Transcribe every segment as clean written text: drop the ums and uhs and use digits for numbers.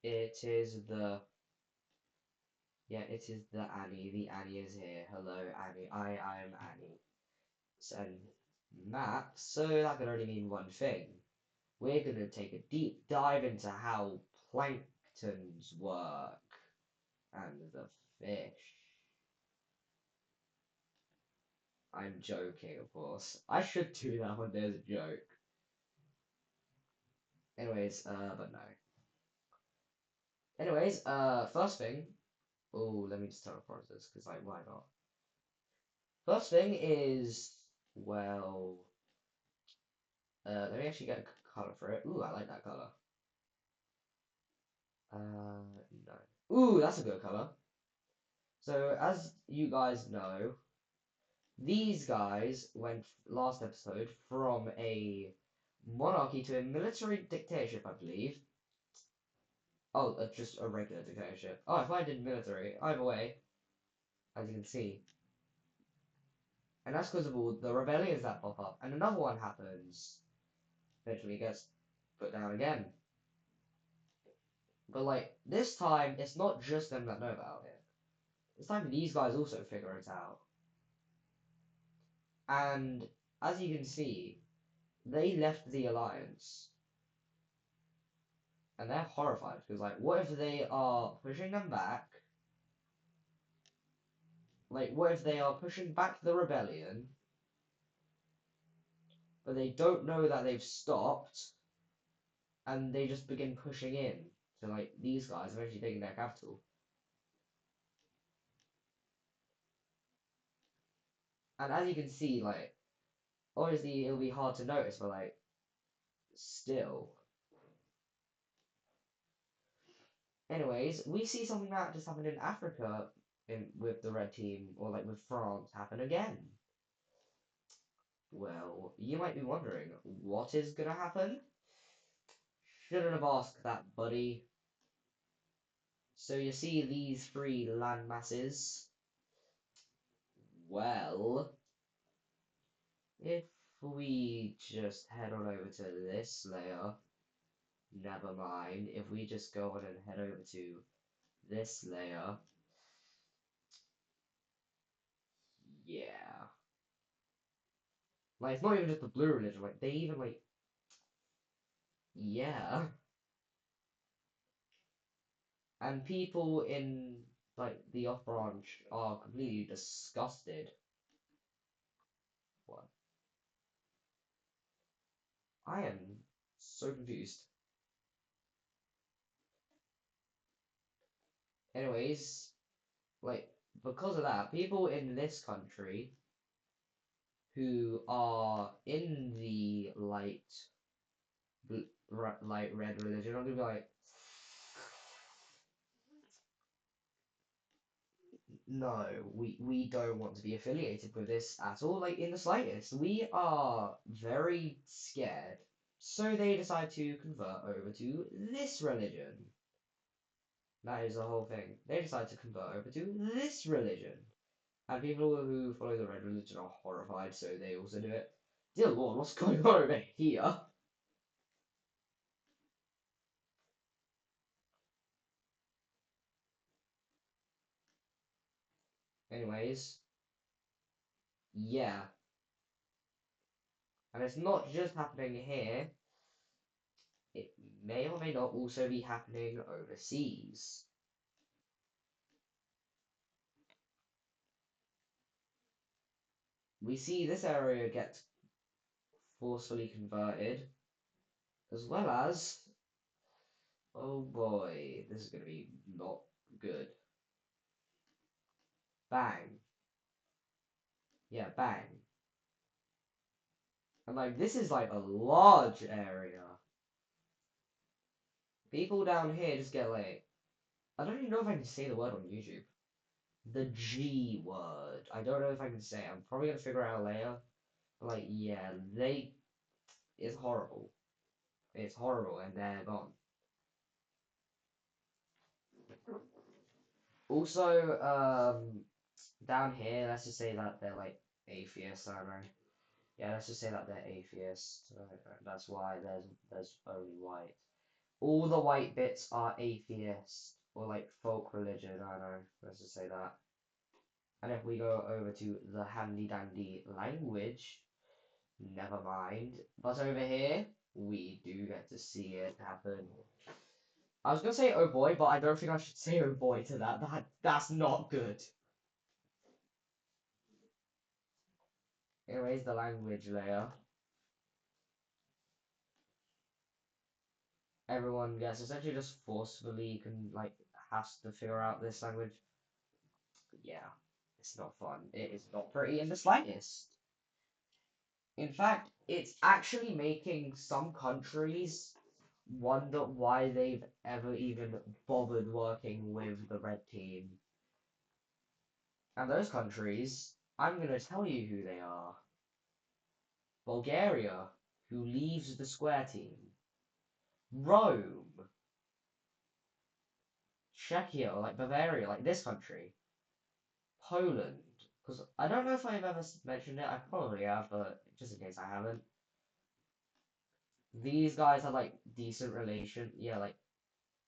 It is the yeah, it is the Annie. The Annie is here. Hello, Annie. I am Annie. And Matt, so that can only mean one thing. We're gonna take a deep dive into how planktons work and the fish. I'm joking, of course. I should do that when there's a joke. Anyways, but no. Anyways, first thing. Oh, let me just teleport this, because, like, why not? First thing is, well, let me actually get a color for it. Ooh, I like that color. No. Ooh, that's a good color. So, as you guys know, these guys went last episode from a monarchy to a military dictatorship, I believe. Oh, just a regular dictatorship. Oh, if I did military, either way, as you can see. And that's because of all the rebellions that pop up. And another one happens. Eventually gets put down again. But like this time, it's not just them that know about it. This time, these guys also figure it out. And as you can see, they left the alliance, and they're horrified because like, what if they are pushing them back? Like, what if they are pushing back the rebellion, but they don't know that they've stopped, and they just begin pushing in to like these guys eventually taking their capital. And as you can see, like, obviously it'll be hard to notice, but like, still. Anyways, we see something that just happened in Africa with the red team, or like with France, happen again. Well, you might be wondering, what is gonna happen? Shouldn't have asked that, buddy. So you see these three land masses? Well, if we just head on over to this layer, never mind. If we just go on and head over to this layer, yeah. Like, it's not even just the blue religion, like, they even, like, yeah. And people in, like, the off branch are completely disgusted. What? I am so confused. Anyways, like, because of that, people in this country who are in the light red religion are gonna be like, no, we don't want to be affiliated with this at all, like in the slightest. We are very scared. So they decide to convert over to this religion. That is the whole thing. They decide to convert over to this religion. And people who follow the red religion are horrified, so they also do it. Dear Lord, what's going on over here? Anyways, yeah. And it's not just happening here, it may or may not also be happening overseas. We see this area get forcefully converted, as well as, oh boy, this is going to be not good. Bang. Yeah, bang. And like, this is like a large area. People down here just get like, I don't even know if I can say the word on YouTube. The G word. I don't know if I can say it. I'm probably gonna figure it out later. But like, yeah, it's horrible. It's horrible, and they're gone. Also, down here, let's just say that they're like atheists, I don't know. Yeah, let's just say that they're atheists. That's why there's only white. all the white bits are atheist or like folk religion. I don't know. Let's just say that. And if we go over to the handy dandy language, never mind. But over here, we do get to see it happen. I was gonna say oh boy, but I don't think I should say oh boy to that. That's not good. Anyways, the language layer. Everyone gets essentially just forcefully can like has to figure out this language. Yeah, it's not fun. It is not pretty in the slightest. In fact, it's actually making some countries wonder why they've ever even bothered working with the red team. And those countries, I'm gonna tell you who they are. Bulgaria, who leaves the square team. Rome, Czechia, like Bavaria, like this country. Poland, because I don't know if I've ever mentioned it, I probably have, but just in case I haven't. These guys had like decent relation, yeah, like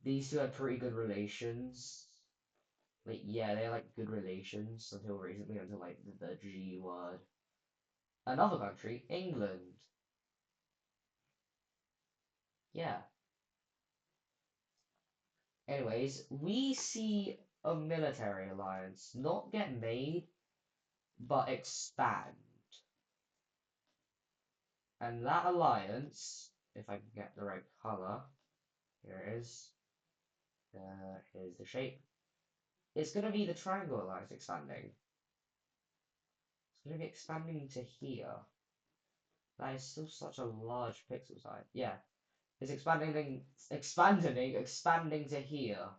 these two had pretty good relations. Like, yeah, they had like good relations until recently, until like the G word. Another country, England. Yeah. Anyways, we see a military alliance not get made, but expand. And that alliance, if I can get the right color, here it is. Here's the shape. It's going to be the triangle alliance expanding. It's going to be expanding to here. That is still such a large pixel size. Yeah. It's expanding to here.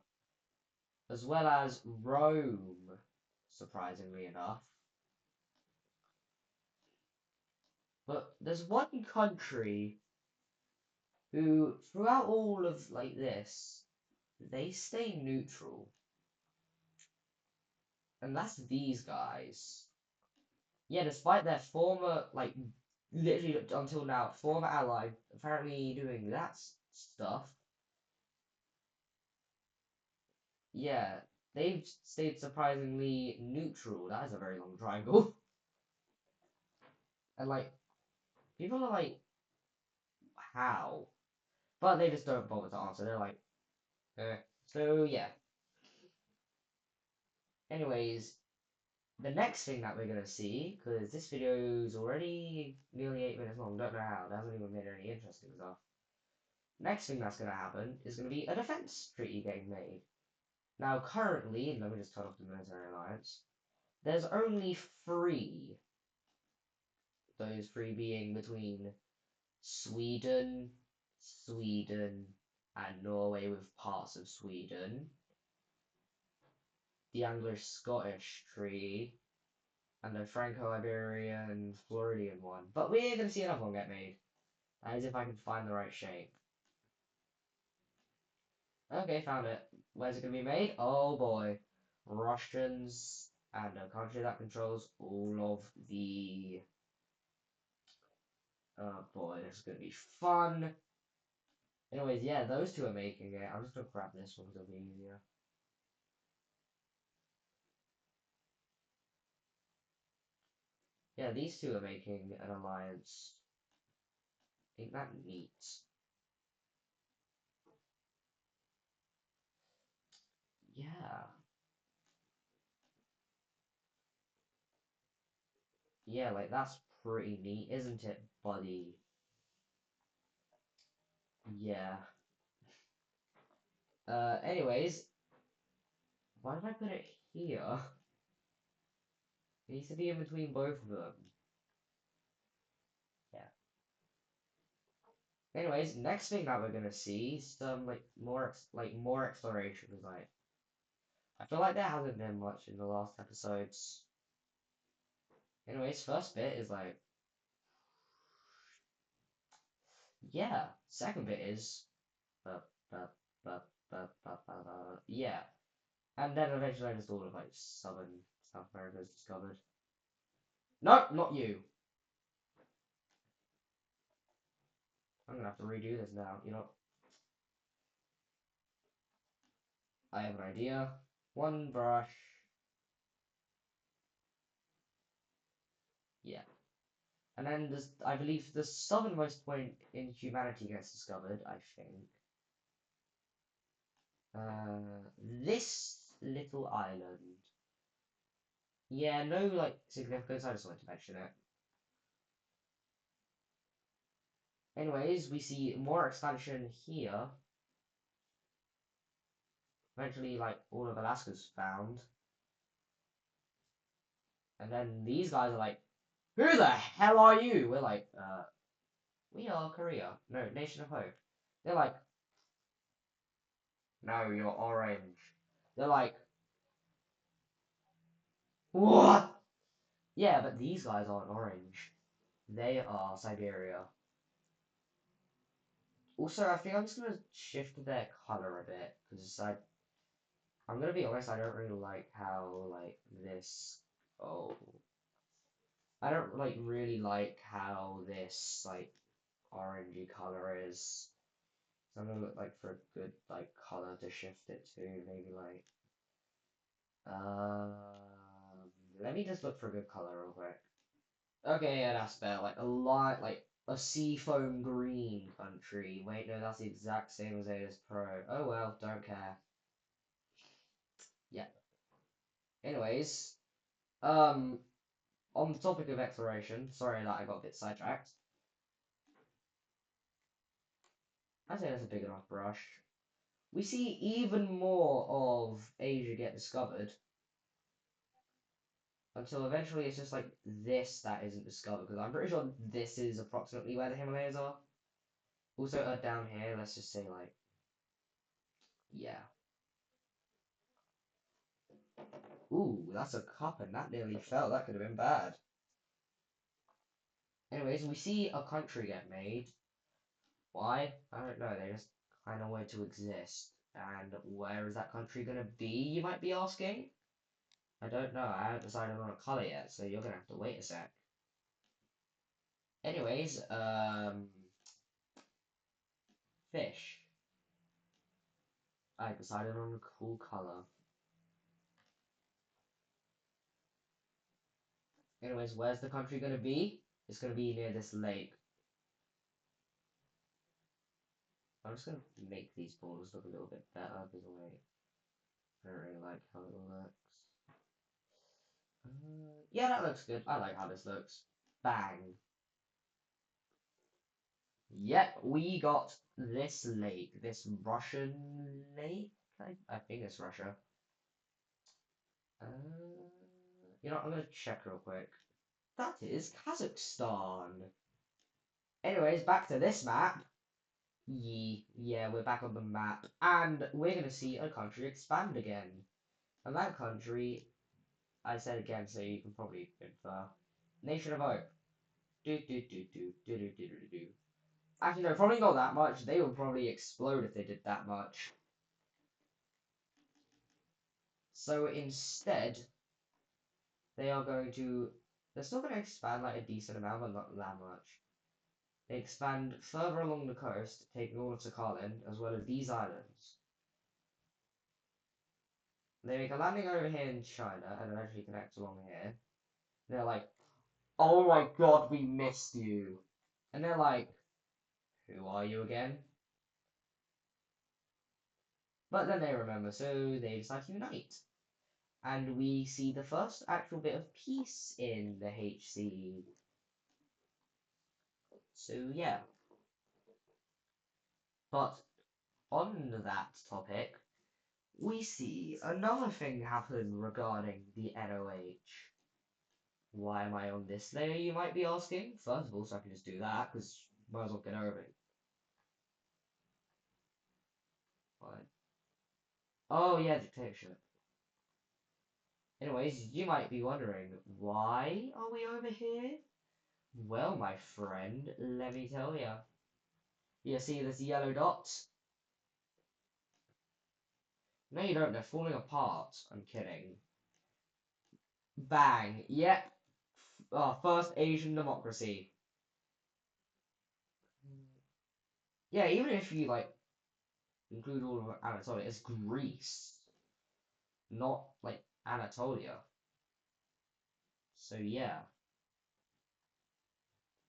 As well as Rome, surprisingly enough. But there's one country who, throughout all of like this, they stay neutral. And that's these guys. Yeah, despite their former, like, literally until now, former ally apparently doing that stuff. Yeah, they've stayed surprisingly neutral. That is a very long triangle. And, like, people are like, how? But they just don't bother to answer. They're like, eh. So, yeah. Anyways, the next thing that we're gonna see, because this video is already nearly 8 minutes long, don't know how, it hasn't even made any interesting stuff. Next thing that's gonna happen is gonna be a defense treaty getting made. Now, currently, let me just turn off the military alliance, there's only three. Those three being between Sweden, and Norway with parts of Sweden, the Anglo-Scottish treaty, and the Franco-Iberian Floridian one. But we're going to see another one get made. That is if I can find the right shape. Okay, found it. Where's it going to be made? Oh boy. Russians and a country that controls all of the... Oh boy, this is going to be fun. Anyways, yeah, those two are making it. I'm just going to grab this one because it'll be easier. Yeah, these two are making an alliance. Ain't that neat? Yeah. Yeah, like that's pretty neat, isn't it, buddy? Yeah. Anyways, why did I put it here? It needs to be in between both of them. Yeah. Anyways, next thing that we're gonna see some like more exploration because like I feel like there hasn't been much in the last episodes. Anyways, first bit is like yeah. Second bit is uh, uh, yeah. And then eventually I just all of like southern South America is discovered. No, not you. I'm gonna have to redo this now. You know. I have an idea. One brush. Yeah. And then there's, I believe, the southernmost point in humanity gets discovered, I think. This little island. Yeah, no, like, significance, I just wanted to mention it. Anyways, we see more expansion here. Eventually, like, all of Alaska's found. And then these guys are like, who the hell are you? We're like, we are Korea. No, Nation of Hope. They're like, no, you're orange. They're like, what? Yeah, but these guys aren't orange. They are Siberia. Also, I think I'm just gonna shift their color a bit, because I'm gonna be honest, I don't really like how, like, this, oh, I don't, like, really like how this, like, orangey color is. So I'm gonna look, like, for a good, like, color to shift it to, maybe, like, um, let me just look for a good color real quick. Okay, yeah, that's better, like, a light, like, a seafoam green country. Wait, no, that's the exact same as AS Pro. Oh well, don't care. Yeah. Anyways, um, on the topic of exploration, sorry that I got a bit sidetracked. I say that's a big enough brush. We see even more of Asia get discovered until eventually it's just like this that isn't discovered, because I'm pretty sure this is approximately where the Himalayas are. Also, down here, let's just say like, yeah. Ooh, that's a cup and that nearly fell. That could have been bad. Anyways, we see a country get made. Why? I don't know. They just kind of want to exist. And where is that country gonna be, you might be asking? I don't know. I haven't decided on a color yet, so you're gonna have to wait a sec. Anyways, fish. I decided on a cool color. Anyways, where's the country gonna be? It's gonna be near this lake. I'm just gonna make these borders look a little bit better because I don't really like how it looks. Yeah, that looks good. I like how this looks. Bang. Yep, we got this lake. This Russian lake? I think it's Russia. Uh, you know, I'm gonna check real quick. That is Kazakhstan. Anyways, back to this map. Yeah, we're back on the map. And we're gonna see a country expand again. And that country, I said again, so you can probably infer. Nation of Hope. Do do do do do do do do do. Actually, no, probably not that much. They would probably explode if they did that much. So instead, they are going to. They're still going to expand like a decent amount, but not that much. They expand further along the coast, taking all of Sakhalin, as well as these islands. They make a landing over here in China, and eventually connect along here. They're like, oh my god, we missed you. And they're like, who are you again? But then they remember, so they decide to unite. And we see the first actual bit of peace in the HC. So yeah. But on that topic, we see another thing happen regarding the NOH. Why am I on this layer, you might be asking? First of all, so I can just do that, because might as well get over it. Fine. Oh yeah, dictatorship. Anyways, you might be wondering, why are we over here? Well, my friend, let me tell ya. You see this yellow dot? No, you don't. They're falling apart. I'm kidding. Bang. Yep. First Asian democracy. Yeah, even if you, like, include all of Anatolia, it's Greece. not like Anatolia. So yeah,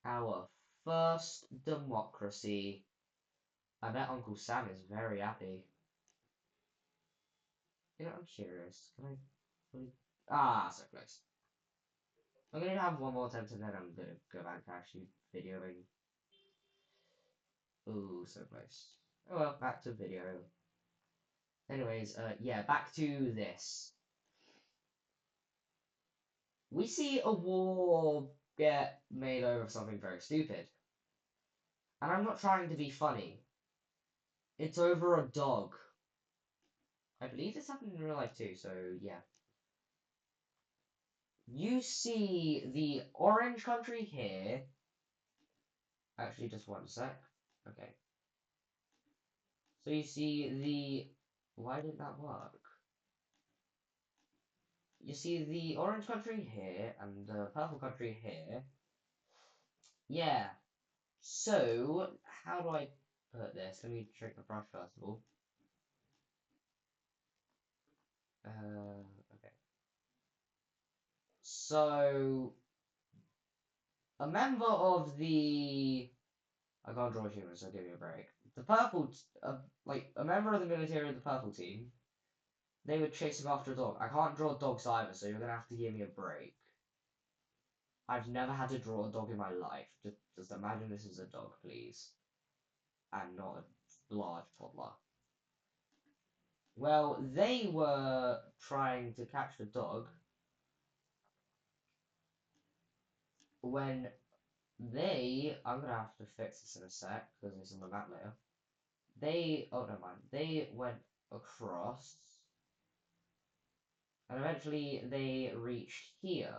our first democracy. I bet Uncle Sam is very happy. You know, I'm curious. Can I fully... Ah, so close. I'm gonna have one more attempt and then I'm gonna go back to actually videoing. Ooh, so close. Oh well, back to video. Anyways, yeah, back to this. We see a war get made over something very stupid. And I'm not trying to be funny. It's over a dog. I believe this happened in real life too, so yeah. You see the orange country here. Actually, just one sec. Okay. So you see the... Why did that work? You see the orange country here and the purple country here. Yeah. So, how do I put this? Let me trick the brush first of all. Okay. So, a member of the... I can't draw humans, so give me a break. The purple, like, a member of the military of the purple team, they were chasing after a dog. I can't draw dogs either, so you're gonna have to give me a break. I've never had to draw a dog in my life. Just imagine this is a dog, please. And not a large toddler. Well, they were trying to catch the dog when I'm gonna have to fix this in a sec because it's on the map layer. Oh never mind. They went across and eventually they reached here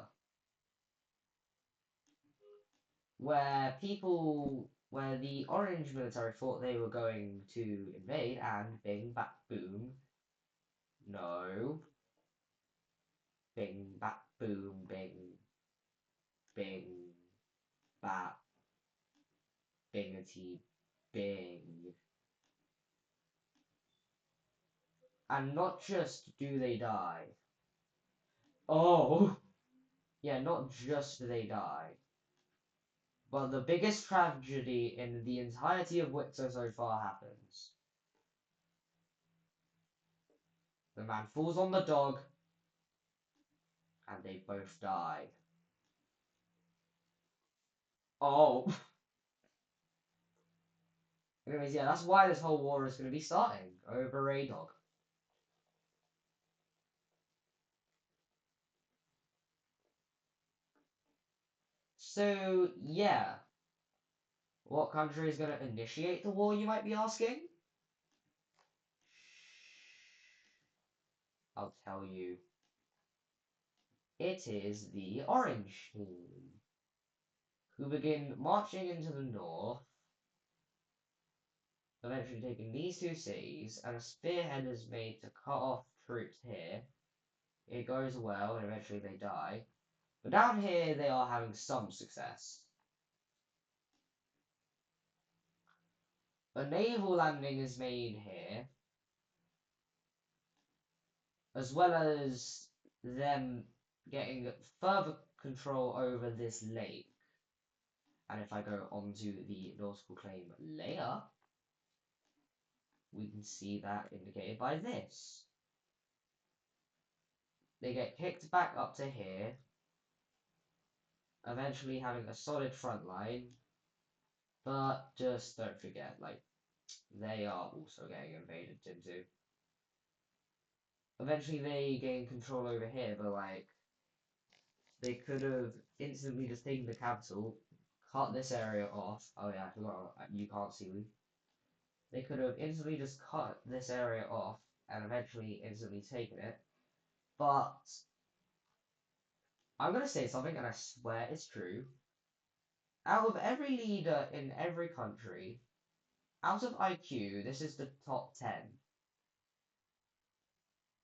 where the orange military thought they were going to invade and bing, bap, boom. No. Bing, bap, boom, bing, bing, bap, bingity, bing. And not just do they die. Oh! Yeah, not just do they die. But the biggest tragedy in the entirety of Wixo so far happens. The man falls on the dog, and they both die. Oh! Anyways, yeah, that's why this whole war is going to be starting, over a dog. So, yeah. What country is going to initiate the war, you might be asking? I'll tell you. It is the Orange Team, who begin marching into the north, eventually taking these two cities, and a spearhead is made to cut off troops here. It goes well, and eventually they die. But down here, they are having some success. A naval landing is made here, as well as them getting further control over this lake. And if I go onto the nautical claim layer, we can see that indicated by this. They get kicked back up to here, eventually having a solid front line, but just don't forget, like, they are also getting invaded into. Eventually they gain control over here, but like, they could have instantly just taken the capital, cut this area off. Oh yeah, I forgot, you can't see me. They could have instantly just cut this area off and eventually instantly taken it. But I'm gonna say something and I swear it's true. Out of every leader in every country, out of IQ, this is the top 10.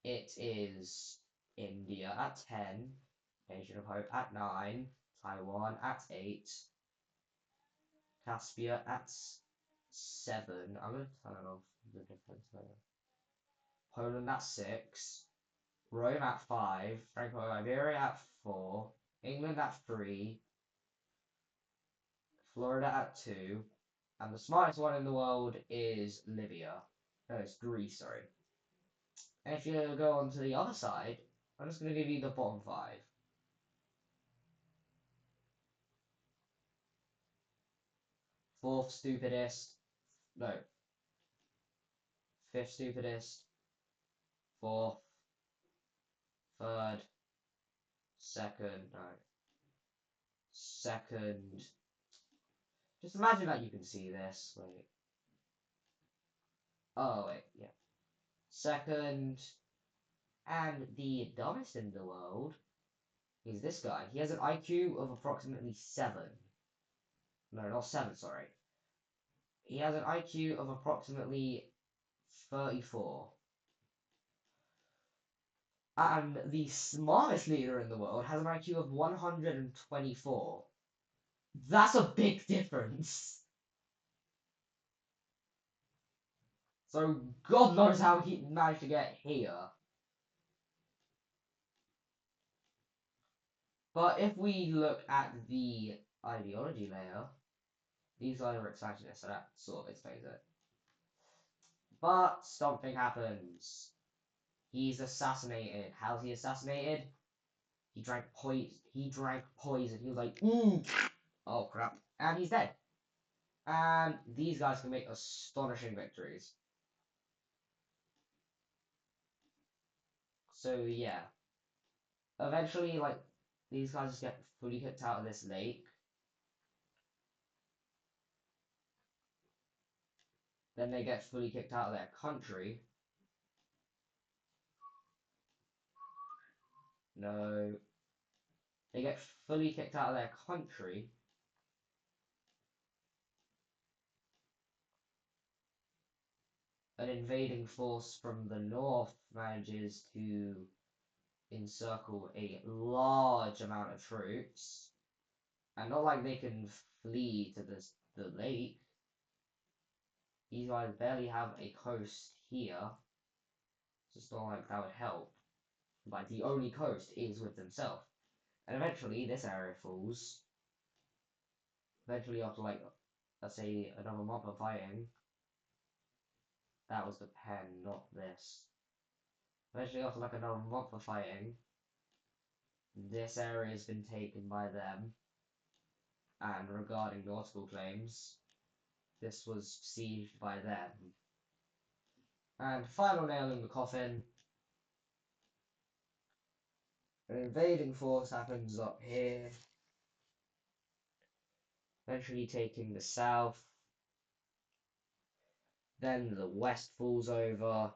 It is India at 10, Nation of Hope at 9, Taiwan at 8, Caspia at 7. I'm going to turn off the defense layer. Poland at 6, Rome at 5, Franco Iberia at 4, England at 3, Florida at 2, and the smartest one in the world is Libya. No, it's Greece, sorry. And if you go on to the other side, I'm just going to give you the bottom 5. Fourth stupidest, no, fifth stupidest, fourth, third, second, no, second. Just imagine that you can see this. Wait. Oh, wait, yeah. Second, and the dumbest in the world is this guy. He has an IQ of approximately 7. No, not 7, sorry. He has an IQ of approximately 34. And the smartest leader in the world has an IQ of 124. That's a big difference. So God knows how he managed to get here. But if we look at the ideology layer, these guys are excited, so that sort of explains it. But something happens. He's assassinated. How's he assassinated? He drank poison. He drank poison. He was like, oh crap, and he's dead. And these guys can make astonishing victories. So yeah, eventually, like these guys just get fully kicked out of this lake. Then they get fully kicked out of their country. No, they get fully kicked out of their country. An invading force from the north manages to encircle a large amount of troops, and not like they can flee to the lake. These guys barely have a coast here. It's not like that would help. Like the only coast is with themselves, and eventually this area falls. Eventually, after like let's say another month of fighting, that was the pen, not this. Eventually, after like another month of fighting, this area has been taken by them. And regarding nautical claims, this was sieged by them. And final nail in the coffin, an invading force happens up here, eventually taking the south. Then the west falls over.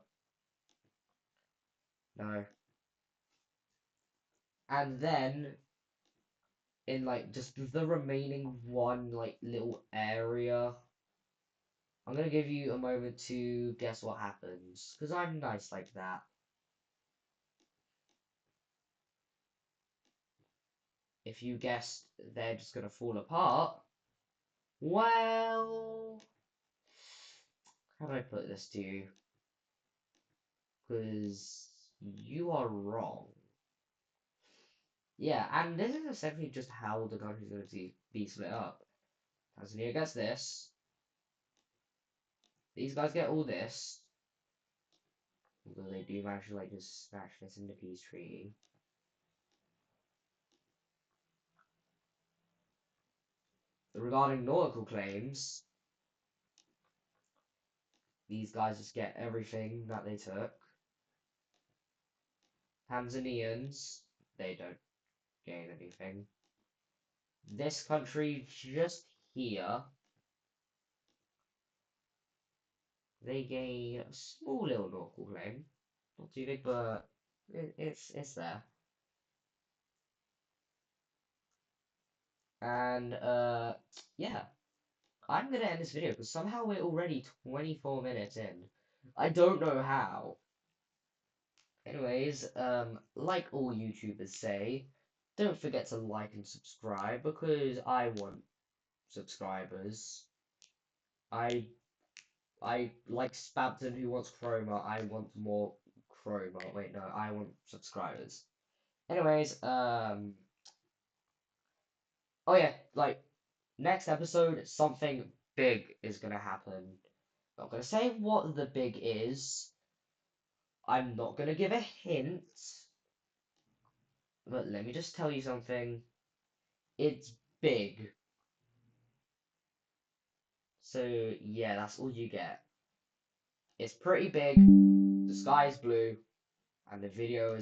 No. And then, in like just the remaining one like little area, I'm gonna give you a moment to guess what happens, because I'm nice like that. If you guessed they're just gonna fall apart, well, how do I put this to you? Because you are wrong. Yeah, and this is essentially just how the country's going to be split up. Tanzania gets this. These guys get all this. Although they do manage to like just snatch this in the peace treaty. Regarding nautical claims, these guys just get everything that they took. Tanzanians, they don't gain anything. This country just here, they gain a small little nautical claim. Not too big, but it's there. And yeah, I'm gonna end this video because somehow we're already 24 minutes in. I don't know how. Anyways, like all YouTubers say, don't forget to like and subscribe because I want subscribers. I like Spabton who wants Chroma. I want more Chroma. Wait, no, I want subscribers. Anyways, oh yeah, like next episode, something big is gonna happen. Not gonna say what the big is. I'm not gonna give a hint. But let me just tell you something. It's big. So yeah, that's all you get. It's pretty big. The sky is blue, and the video is